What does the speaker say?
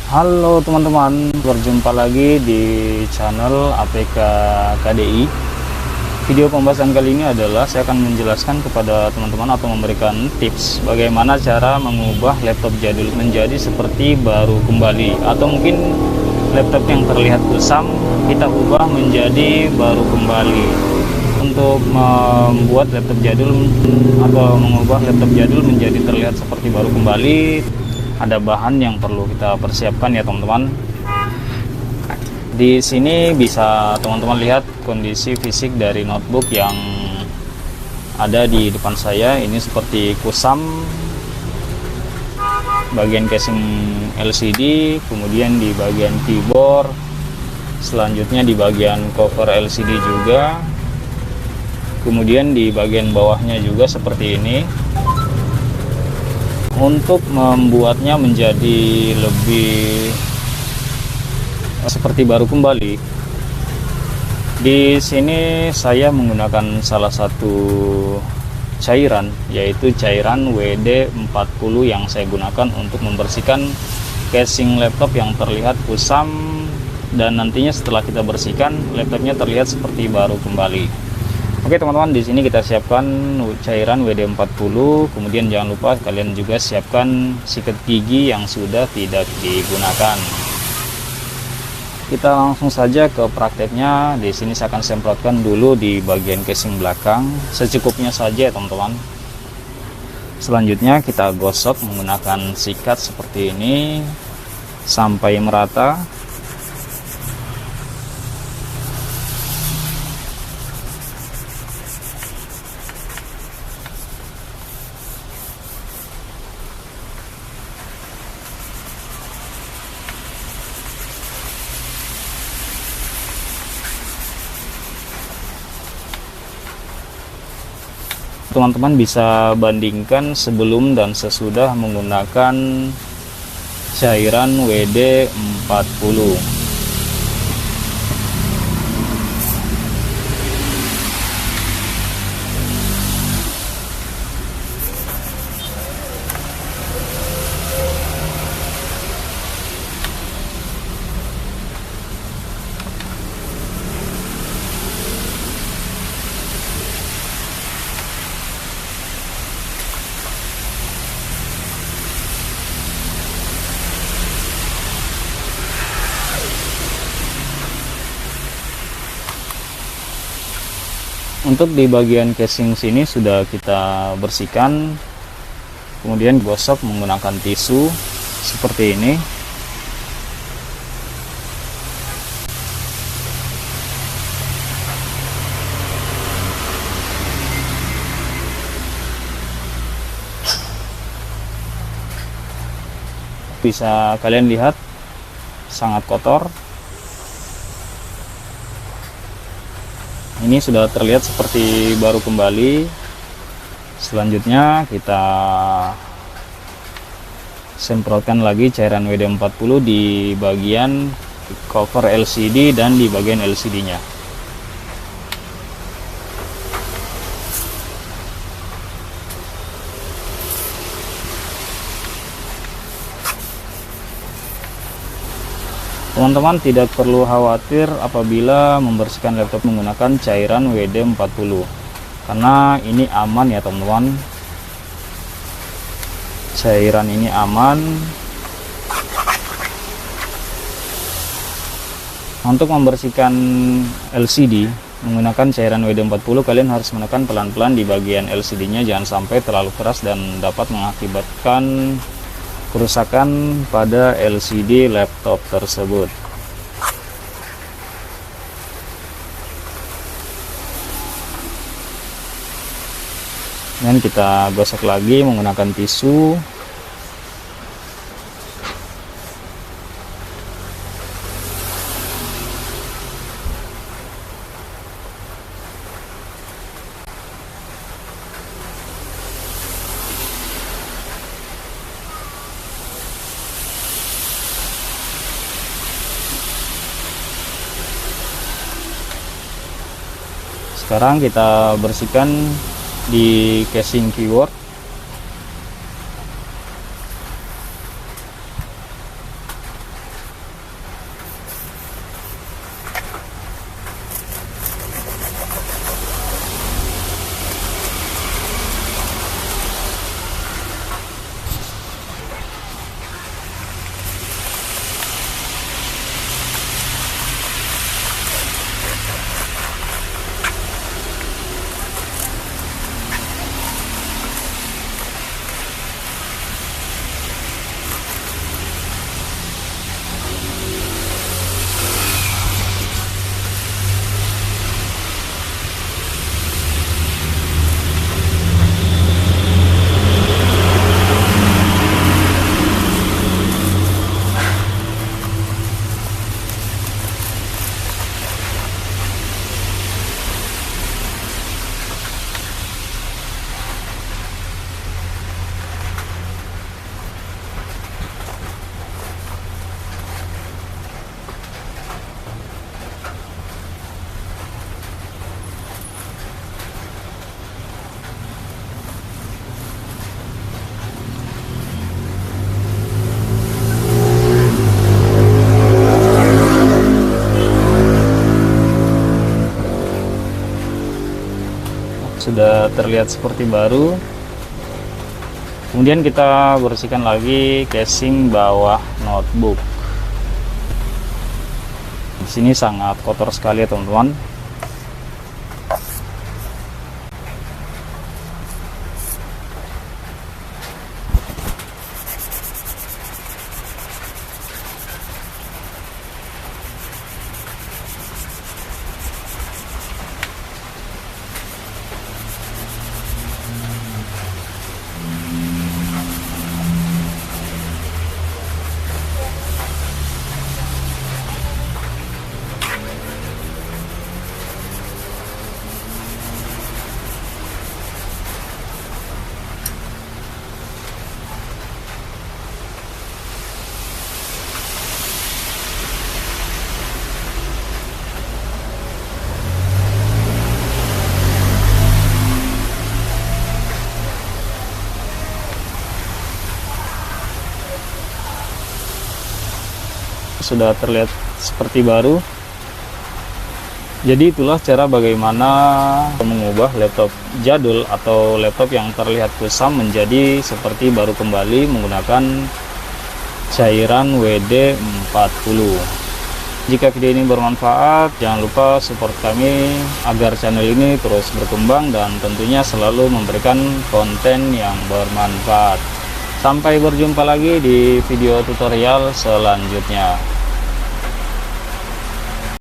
Halo teman-teman, berjumpa lagi di channel APK KDI. Video pembahasan kali ini adalah saya akan menjelaskan kepada teman-teman atau memberikan tips bagaimana cara mengubah laptop jadul menjadi seperti baru kembali, atau mungkin laptop yang terlihat kusam kita ubah menjadi baru kembali. Untuk membuat laptop jadul atau mengubah laptop jadul menjadi terlihat seperti baru kembali, ada bahan yang perlu kita persiapkan ya teman-teman. Di sini bisa teman-teman lihat kondisi fisik dari notebook yang ada di depan saya. Ini seperti kusam bagian casing LCD, kemudian di bagian keyboard, selanjutnya di bagian cover LCD juga, kemudian di bagian bawahnya juga seperti ini. Untuk membuatnya menjadi lebih seperti baru kembali, di sini saya menggunakan salah satu cairan, yaitu cairan WD-40 yang saya gunakan untuk membersihkan casing laptop yang terlihat kusam, dan nantinya setelah kita bersihkan laptopnya terlihat seperti baru kembali. Oke teman-teman, di sini kita siapkan cairan WD-40, kemudian jangan lupa kalian juga siapkan sikat gigi yang sudah tidak digunakan. Kita langsung saja ke prakteknya. Di sini saya akan semprotkan dulu di bagian casing belakang, secukupnya saja teman-teman. Selanjutnya kita gosok menggunakan sikat seperti ini sampai merata. Teman-teman bisa bandingkan sebelum dan sesudah menggunakan cairan WD-40. Untuk di bagian casing sini sudah kita bersihkan, kemudian gosok menggunakan tisu seperti ini. Bisa kalian lihat sangat kotor. Ini sudah terlihat seperti baru kembali. Selanjutnya kita semprotkan lagi cairan WD-40 di bagian cover LCD dan di bagian LCD-nya. Teman-teman tidak perlu khawatir apabila membersihkan laptop menggunakan cairan WD-40, karena ini aman ya teman-teman. Cairan ini aman. Untuk membersihkan LCD menggunakan cairan WD-40, kalian harus menekan pelan-pelan di bagian LCD-nya, jangan sampai terlalu keras dan dapat mengakibatkan kerusakan pada LCD laptop tersebut. Dan kita gosok lagi menggunakan tisu. Sekarang kita bersihkan di casing keyboard. sudah terlihat seperti baru. Kemudian kita bersihkan lagi casing bawah notebook. Di sini sangat kotor sekali ya teman-teman. Sudah terlihat seperti baru. Jadi itulah cara bagaimana mengubah laptop jadul atau laptop yang terlihat kusam menjadi seperti baru kembali menggunakan cairan WD-40. Jika video ini bermanfaat, jangan lupa support kami agar channel ini terus berkembang dan tentunya selalu memberikan konten yang bermanfaat. Sampai berjumpa lagi di video tutorial selanjutnya.